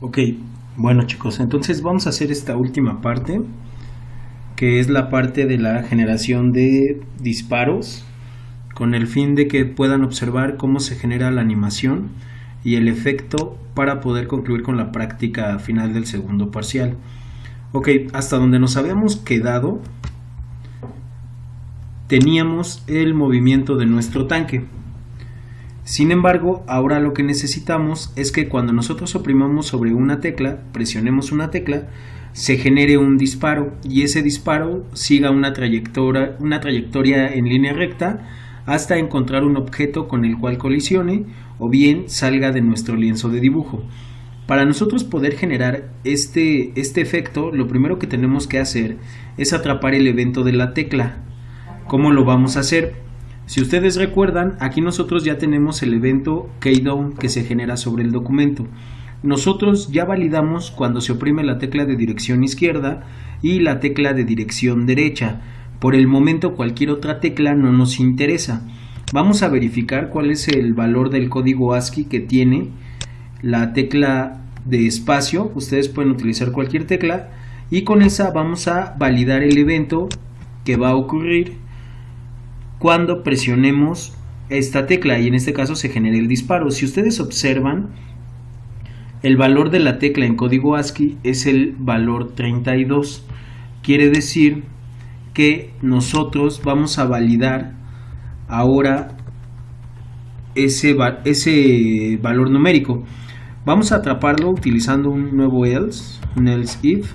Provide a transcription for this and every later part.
Ok, bueno chicos, entonces vamos a hacer esta última parte, que es la parte de la generación de disparos, con el fin de que puedan observar cómo se genera la animación y el efecto para poder concluir con la práctica final del segundo parcial. Ok, hasta donde nos habíamos quedado, teníamos el movimiento de nuestro tanque. Sin embargo, ahora lo que necesitamos es que cuando nosotros oprimamos sobre una tecla, presionemos una tecla, se genere un disparo y ese disparo siga una trayectoria en línea recta hasta encontrar un objeto con el cual colisione o bien salga de nuestro lienzo de dibujo. Para nosotros poder generar este efecto, lo primero que tenemos que hacer es atrapar el evento de la tecla. ¿Cómo lo vamos a hacer? Si ustedes recuerdan, aquí nosotros ya tenemos el evento keydown que se genera sobre el documento. Nosotros ya validamos cuando se oprime la tecla de dirección izquierda y la tecla de dirección derecha. Por el momento cualquier otra tecla no nos interesa. Vamos a verificar cuál es el valor del código ASCII que tiene la tecla de espacio. Ustedes pueden utilizar cualquier tecla y con esa vamos a validar el evento que va a ocurrir cuando presionemos esta tecla y en este caso se genera el disparo. Si ustedes observan, el valor de la tecla en código ASCII es el valor 32. Quiere decir que nosotros vamos a validar ahora ese valor numérico. Vamos a atraparlo utilizando un nuevo else, un else if,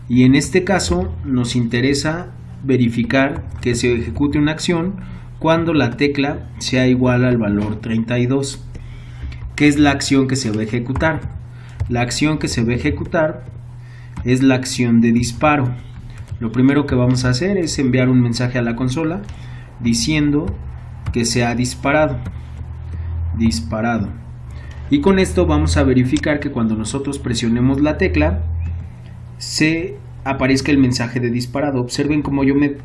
y en este caso nos interesa verificar que se ejecute una acción cuando la tecla sea igual al valor 32. ¿Qué es la acción que se va a ejecutar? La acción que se va a ejecutar es la acción de disparo. Lo primero que vamos a hacer es enviar un mensaje a la consola diciendo que se ha disparado. Y con esto vamos a verificar que cuando nosotros presionemos la tecla se aparezca el mensaje de disparado. Observen cómo yo me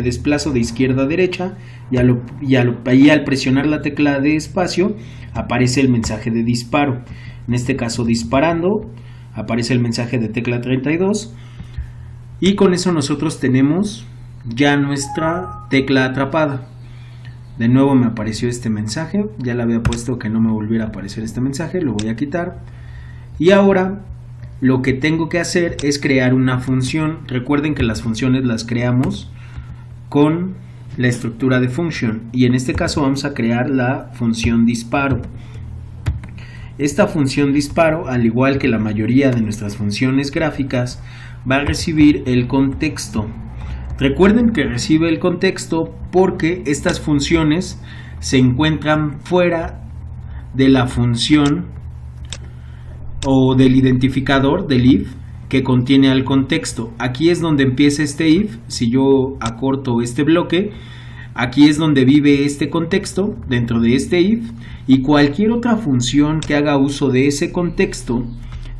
desplazo de izquierda a derecha y al presionar la tecla de espacio aparece el mensaje de disparo. En este caso disparando, aparece el mensaje de tecla 32 y con eso nosotros tenemos ya nuestra tecla atrapada. De nuevo me apareció este mensaje, ya le había puesto que no me volviera a aparecer este mensaje, lo voy a quitar y ahora lo que tengo que hacer es crear una función. Recuerden que las funciones las creamos con la estructura de function y en este caso vamos a crear la función disparo. Esta función disparo, al igual que la mayoría de nuestras funciones gráficas, va a recibir el contexto. Recuerden que recibe el contexto porque estas funciones se encuentran fuera de la función o del identificador del if que contiene al contexto. Aquí es donde empieza este if. Si yo acorto este bloque, aquí es donde vive este contexto dentro de este if y cualquier otra función que haga uso de ese contexto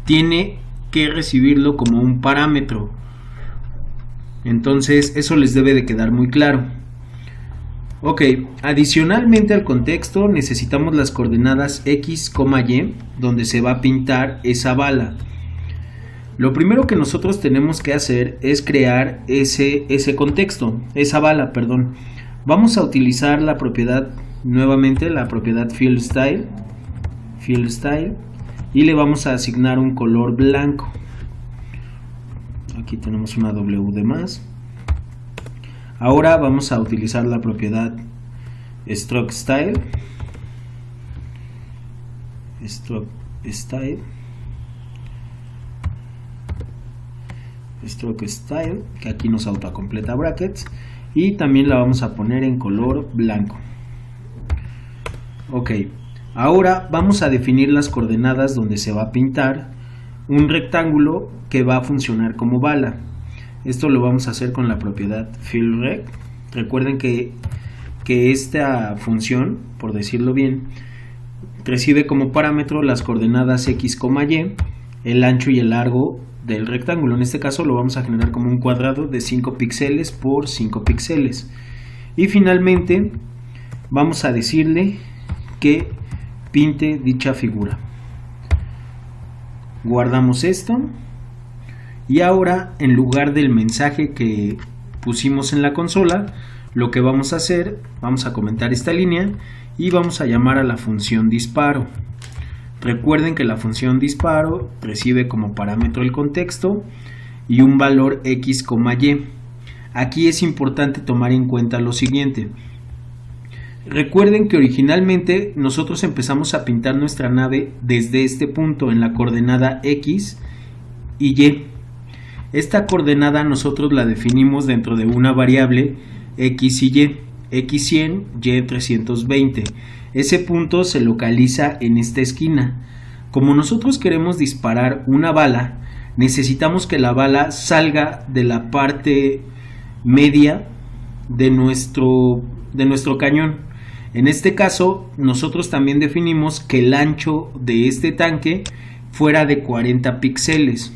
tiene que recibirlo como un parámetro. Entonces eso les debe de quedar muy claro. Ok, adicionalmente al contexto necesitamos las coordenadas x, y, donde se va a pintar esa bala. Lo primero que nosotros tenemos que hacer es crear ese contexto, esa bala, perdón. Vamos a utilizar la propiedad, nuevamente la propiedad field style, y le vamos a asignar un color blanco. Aquí tenemos una W de más. Ahora vamos a utilizar la propiedad stroke style, que aquí nos autocompleta brackets y también la vamos a poner en color blanco. Ok, ahora vamos a definir las coordenadas donde se va a pintar un rectángulo que va a funcionar como bala. Esto lo vamos a hacer con la propiedad fieldRect. Recuerden que esta función, por decirlo bien, recibe como parámetro las coordenadas x, y, el ancho y el largo del rectángulo. En este caso lo vamos a generar como un cuadrado de 5 píxeles por 5 píxeles. Y finalmente vamos a decirle que pinte dicha figura. Guardamos esto. Y ahora, en lugar del mensaje que pusimos en la consola, lo que vamos a hacer, vamos a comentar esta línea y vamos a llamar a la función disparo. Recuerden que la función disparo recibe como parámetro el contexto y un valor x, y. Aquí es importante tomar en cuenta lo siguiente. Recuerden que originalmente nosotros empezamos a pintar nuestra nave desde este punto en la coordenada x y y. Esta coordenada nosotros la definimos dentro de una variable x y y, x100, y320. Ese punto se localiza en esta esquina. Como nosotros queremos disparar una bala, necesitamos que la bala salga de la parte media de nuestro cañón. En este caso, nosotros también definimos que el ancho de este tanque fuera de 40 píxeles.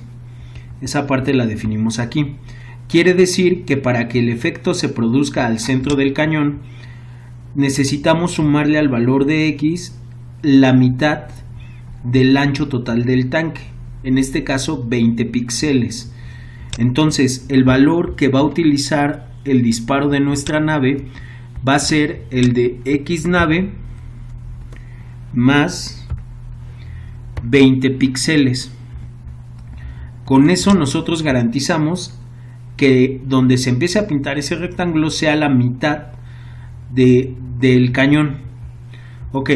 Esa parte la definimos aquí. Quiere decir que para que el efecto se produzca al centro del cañón, necesitamos sumarle al valor de x la mitad del ancho total del tanque, en este caso 20 píxeles. Entonces, el valor que va a utilizar el disparo de nuestra nave va a ser el de x nave más 20 píxeles. Con eso nosotros garantizamos que donde se empiece a pintar ese rectángulo sea la mitad del cañón. Ok,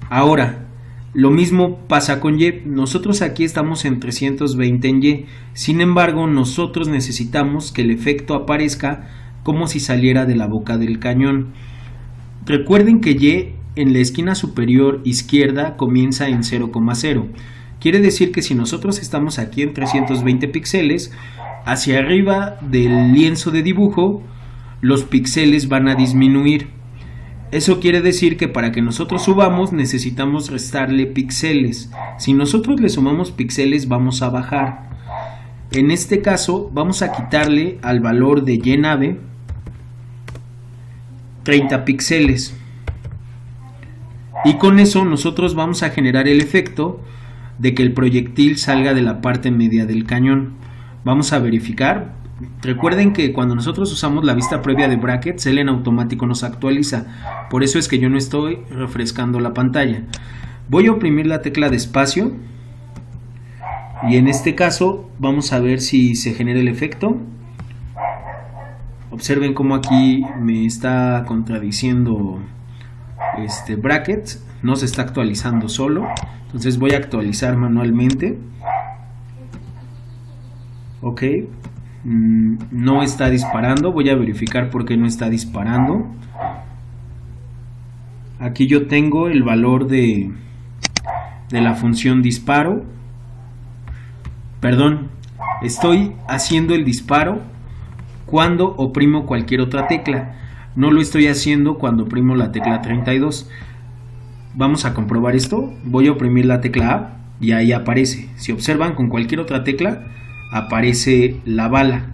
ahora lo mismo pasa con Y. Nosotros aquí estamos en 320 en Y. Sin embargo, nosotros necesitamos que el efecto aparezca como si saliera de la boca del cañón. Recuerden que Y en la esquina superior izquierda comienza en 0,0. Quiere decir que si nosotros estamos aquí en 320 píxeles, hacia arriba del lienzo de dibujo, los píxeles van a disminuir. Eso quiere decir que para que nosotros subamos necesitamos restarle píxeles. Si nosotros le sumamos píxeles, vamos a bajar. En este caso, vamos a quitarle al valor de Y nave 30 píxeles. Y con eso nosotros vamos a generar el efecto de que el proyectil salga de la parte media del cañón. Vamos a verificar. Recuerden que cuando nosotros usamos la vista previa de brackets, él en automático nos actualiza. Por eso es que yo no estoy refrescando la pantalla. Voy a oprimir la tecla de espacio. Y en este caso vamos a ver si se genera el efecto. Observen cómo aquí me está contradiciendo brackets. No se está actualizando solo. Entonces voy a actualizar manualmente. Ok. No está disparando. Voy a verificar por qué no está disparando. Aquí yo tengo el valor de la función disparo. Perdón, estoy haciendo el disparo cuando oprimo cualquier otra tecla. No lo estoy haciendo cuando oprimo la tecla 32. Vamos a comprobar esto. Voy a oprimir la tecla A y ahí aparece. Si observan, con cualquier otra tecla aparece la bala,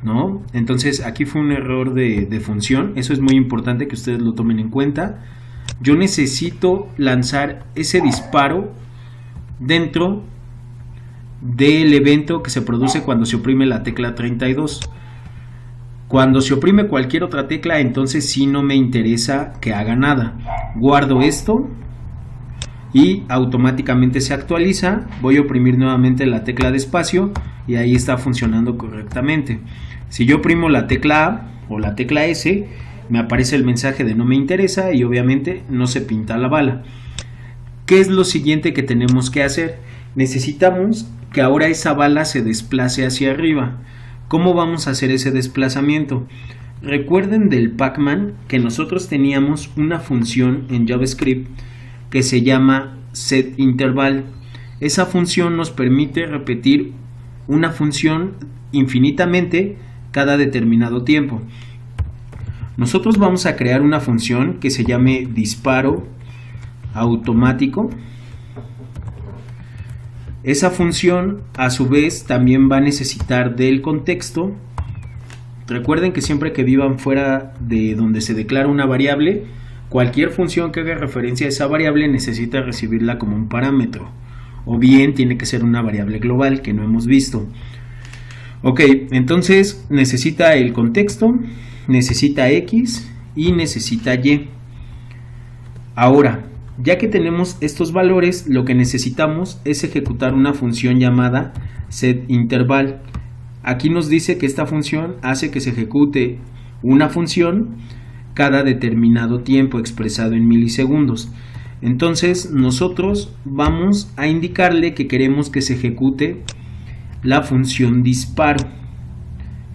¿no? Entonces aquí fue un error de función. Eso es muy importante que ustedes lo tomen en cuenta. Yo necesito lanzar ese disparo dentro del evento que se produce cuando se oprime la tecla 32. Cuando se oprime cualquier otra tecla, entonces sí no me interesa que haga nada. Guardo esto y automáticamente se actualiza. Voy a oprimir nuevamente la tecla de espacio y ahí está funcionando correctamente. Si yo oprimo la tecla A o la tecla S, me aparece el mensaje de no me interesa y obviamente no se pinta la bala. ¿Qué es lo siguiente que tenemos que hacer? Necesitamos que ahora esa bala se desplace hacia arriba. ¿Cómo vamos a hacer ese desplazamiento? Recuerden del Pac-Man que nosotros teníamos una función en JavaScript que se llama setInterval. Esa función nos permite repetir una función infinitamente cada determinado tiempo. Nosotros vamos a crear una función que se llame disparo automático. Esa función a su vez también va a necesitar del contexto. Recuerden que siempre que vivan fuera de donde se declara una variable, cualquier función que haga referencia a esa variable necesita recibirla como un parámetro. o bien tiene que ser una variable global que no hemos visto. Ok, entonces necesita el contexto, necesita X y necesita Y. Ahora, ya que tenemos estos valores, lo que necesitamos es ejecutar una función llamada setInterval. Aquí nos dice que esta función hace que se ejecute una función cada determinado tiempo expresado en milisegundos. Entonces nosotros vamos a indicarle que queremos que se ejecute la función disparo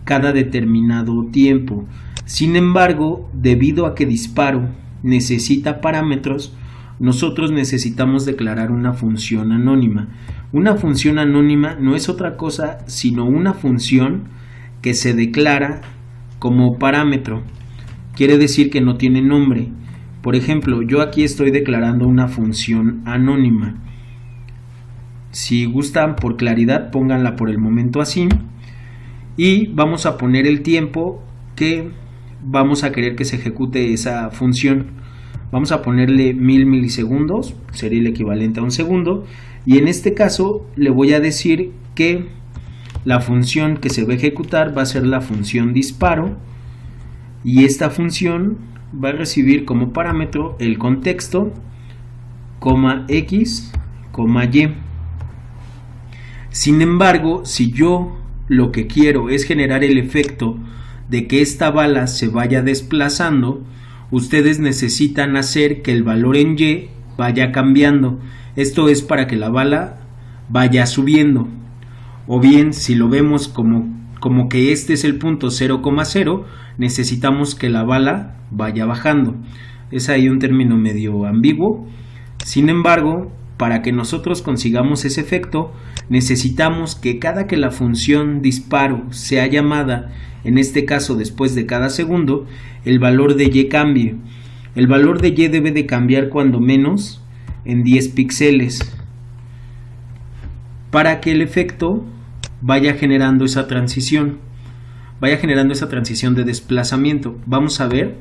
cada determinado tiempo. Sin embargo, debido a que disparo necesita parámetros, nosotros necesitamos declarar una función anónima. Una función anónima no es otra cosa sino una función que se declara como parámetro. Quiere decir que no tiene nombre. Por ejemplo, yo aquí estoy declarando una función anónima. Si gustan, por claridad, pónganla por el momento así. Y vamos a poner el tiempo que vamos a querer que se ejecute esa función. Vamos a ponerle 1000 milisegundos, sería el equivalente a un segundo. Y en este caso le voy a decir que la función que se va a ejecutar va a ser la función disparo. Y esta función va a recibir como parámetro el contexto, X, Y. Sin embargo, si yo lo que quiero es generar el efecto de que esta bala se vaya desplazando, ustedes necesitan hacer que el valor en Y vaya cambiando. Esto es para que la bala vaya subiendo. O bien, si lo vemos como que este es el punto 0,0, necesitamos que la bala vaya bajando. Es ahí un término medio ambiguo. Sin embargo, para que nosotros consigamos ese efecto, necesitamos que cada que la función disparo sea llamada, en este caso después de cada segundo, el valor de Y cambie. El valor de Y debe de cambiar cuando menos en 10 píxeles para que el efecto vaya generando esa transición, de desplazamiento. Vamos a ver.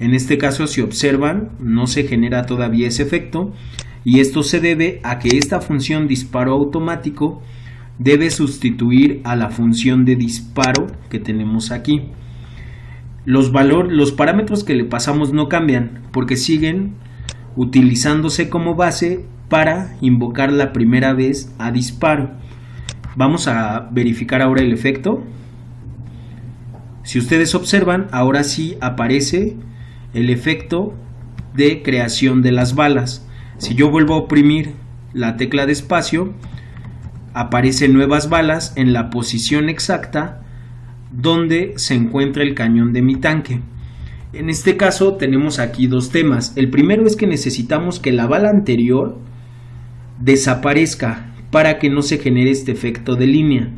En este caso, si observan, no se genera todavía ese efecto, y esto se debe a que esta función disparo automático debe sustituir a la función de disparo que tenemos aquí. Los parámetros que le pasamos no cambian porque siguen utilizándose como base para invocar la primera vez a disparo. Vamos a verificar ahora el efecto. Si ustedes observan, ahora sí aparece el efecto de creación de las balas. Si yo vuelvo a oprimir la tecla de espacio, aparecen nuevas balas en la posición exacta donde se encuentra el cañón de mi tanque. En este caso tenemos aquí dos temas. El primero es que necesitamos que la bala anterior desaparezca para que no se genere este efecto de línea.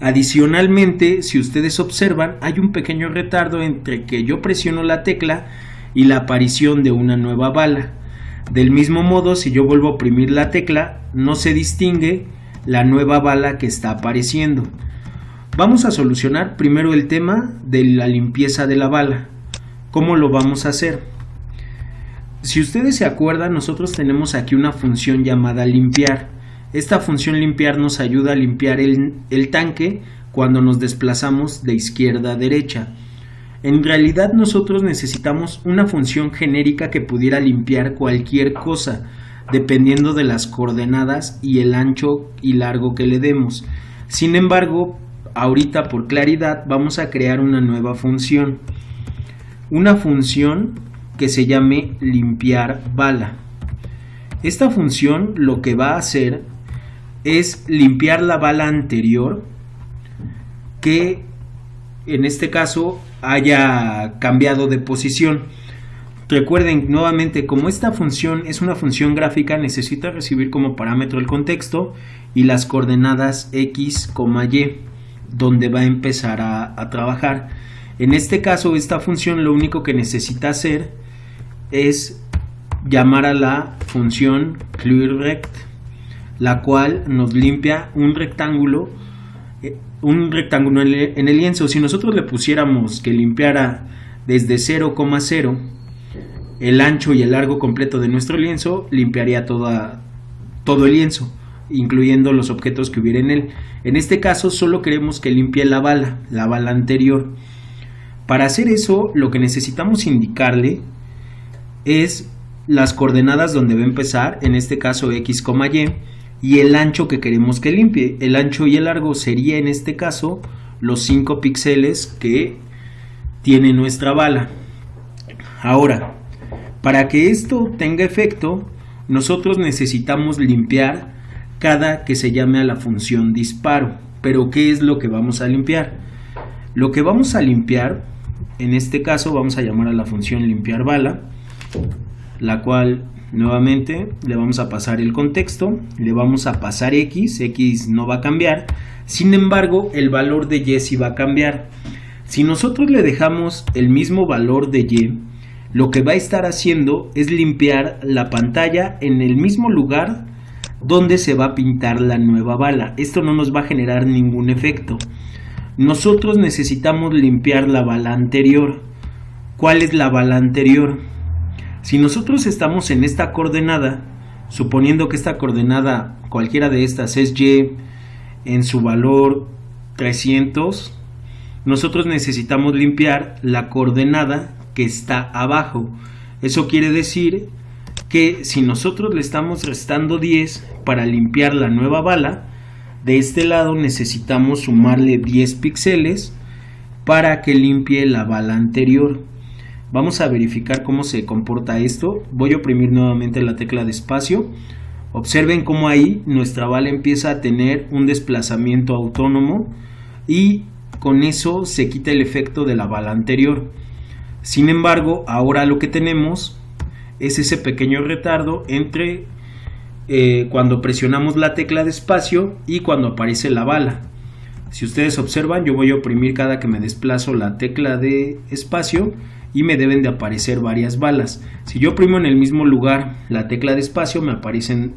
Adicionalmente, si ustedes observan, hay un pequeño retardo entre que yo presiono la tecla y la aparición de una nueva bala. Del mismo modo, si yo vuelvo a oprimir la tecla, no se distingue la nueva bala que está apareciendo. Vamos a solucionar primero el tema de la limpieza de la bala. ¿Cómo lo vamos a hacer? Si ustedes se acuerdan, nosotros tenemos aquí una función llamada limpiar. Esta función limpiar nos ayuda a limpiar el tanque cuando nos desplazamos de izquierda a derecha. En realidad nosotros necesitamos una función genérica que pudiera limpiar cualquier cosa, dependiendo de las coordenadas y el ancho y largo que le demos. Sin embargo, ahorita por claridad vamos a crear una nueva función. Una función que se llame limpiar bala. Esta función lo que va a hacer es limpiar la bala anterior que en este caso haya cambiado de posición. Recuerden nuevamente, como esta función es una función gráfica, necesita recibir como parámetro el contexto y las coordenadas X, Y, donde va a empezar a trabajar. En este caso, esta función lo único que necesita hacer es llamar a la función clearRect, la cual nos limpia un rectángulo en el lienzo. Si nosotros le pusiéramos que limpiara desde 0,0 el ancho y el largo completo de nuestro lienzo, limpiaría todo el lienzo, incluyendo los objetos que hubiera en él. En este caso solo queremos que limpie la bala anterior. Para hacer eso, lo que necesitamos indicarle es las coordenadas donde va a empezar, en este caso X, y el ancho que queremos que limpie. El ancho y el largo sería en este caso los 5 píxeles que tiene nuestra bala. Ahora, para que esto tenga efecto, nosotros necesitamos limpiar cada que se llame a la función disparo. Pero ¿qué es lo que vamos a limpiar? Lo que vamos a limpiar, en este caso vamos a llamar a la función limpiar bala, la cual nuevamente le vamos a pasar el contexto, le vamos a pasar X no va a cambiar, sin embargo el valor de Y sí va a cambiar. Si nosotros le dejamos el mismo valor de Y, lo que va a estar haciendo es limpiar la pantalla en el mismo lugar donde se va a pintar la nueva bala. Esto no nos va a generar ningún efecto. Nosotros necesitamos limpiar la bala anterior. ¿Cuál es la bala anterior? Si nosotros estamos en esta coordenada, suponiendo que esta coordenada, cualquiera de estas es Y en su valor 300, nosotros necesitamos limpiar la coordenada que está abajo. Eso quiere decir que si nosotros le estamos restando 10 para limpiar la nueva bala, de este lado necesitamos sumarle 10 píxeles para que limpie la bala anterior. Vamos a verificar cómo se comporta esto. Voy a oprimir nuevamente la tecla de espacio. Observen cómo ahí nuestra bala empieza a tener un desplazamiento autónomo y con eso se quita el efecto de la bala anterior. Sin embargo, ahora lo que tenemos es ese pequeño retardo entre cuando presionamos la tecla de espacio y cuando aparece la bala. Si ustedes observan, yo voy a oprimir cada que me desplazo la tecla de espacio y me deben de aparecer varias balas. Si yo oprimo en el mismo lugar la tecla de espacio, me aparecen,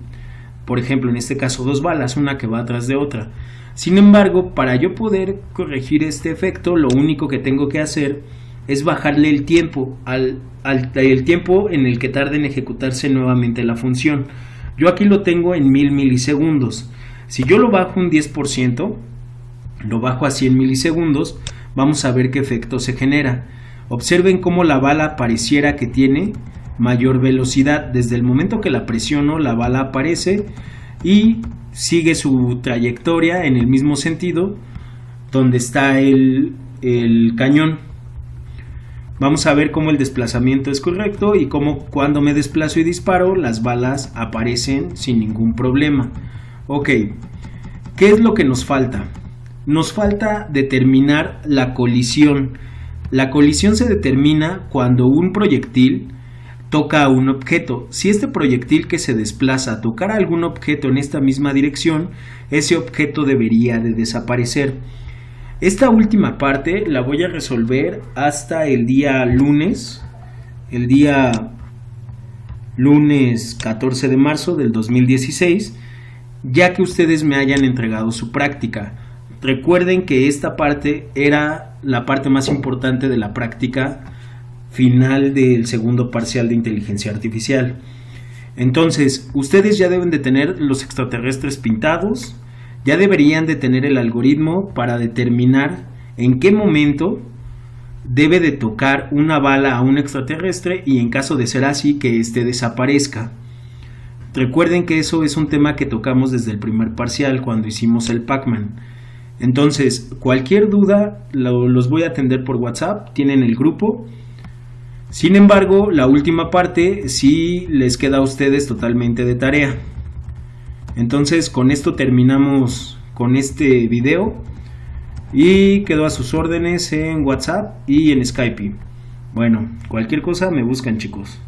por ejemplo, en este caso 2 balas, una que va atrás de otra. Sin embargo, para yo poder corregir este efecto, lo único que tengo que hacer es bajarle el tiempo el tiempo en el que tarde en ejecutarse nuevamente la función. Yo aquí lo tengo en 1000 milisegundos. Si yo lo bajo un 10%, lo bajo a 100 milisegundos, vamos a ver qué efecto se genera. Observen cómo la bala pareciera que tiene mayor velocidad. Desde el momento que la presiono, la bala aparece y sigue su trayectoria en el mismo sentido donde está el cañón. Vamos a ver cómo el desplazamiento es correcto y cómo cuando me desplazo y disparo, las balas aparecen sin ningún problema. Ok, ¿qué es lo que nos falta? Nos falta determinar la colisión. La colisión se determina cuando un proyectil toca a un objeto. Si este proyectil que se desplaza tocara algún objeto en esta misma dirección, ese objeto debería de desaparecer. Esta última parte la voy a resolver hasta el día lunes 14 de marzo del 2016, ya que ustedes me hayan entregado su práctica. Recuerden que esta parte era la parte más importante de la práctica final del segundo parcial de inteligencia artificial. Entonces, ustedes ya deben de tener los extraterrestres pintados, ya deberían de tener el algoritmo para determinar en qué momento debe de tocar una bala a un extraterrestre y en caso de ser así, que éste desaparezca. Recuerden que eso es un tema que tocamos desde el primer parcial cuando hicimos el Pac-Man. Entonces, cualquier duda los voy a atender por WhatsApp, tienen el grupo. Sin embargo, la última parte sí les queda a ustedes totalmente de tarea. Entonces, con esto terminamos con este video y quedo a sus órdenes en WhatsApp y en Skype. Bueno, cualquier cosa me buscan, chicos.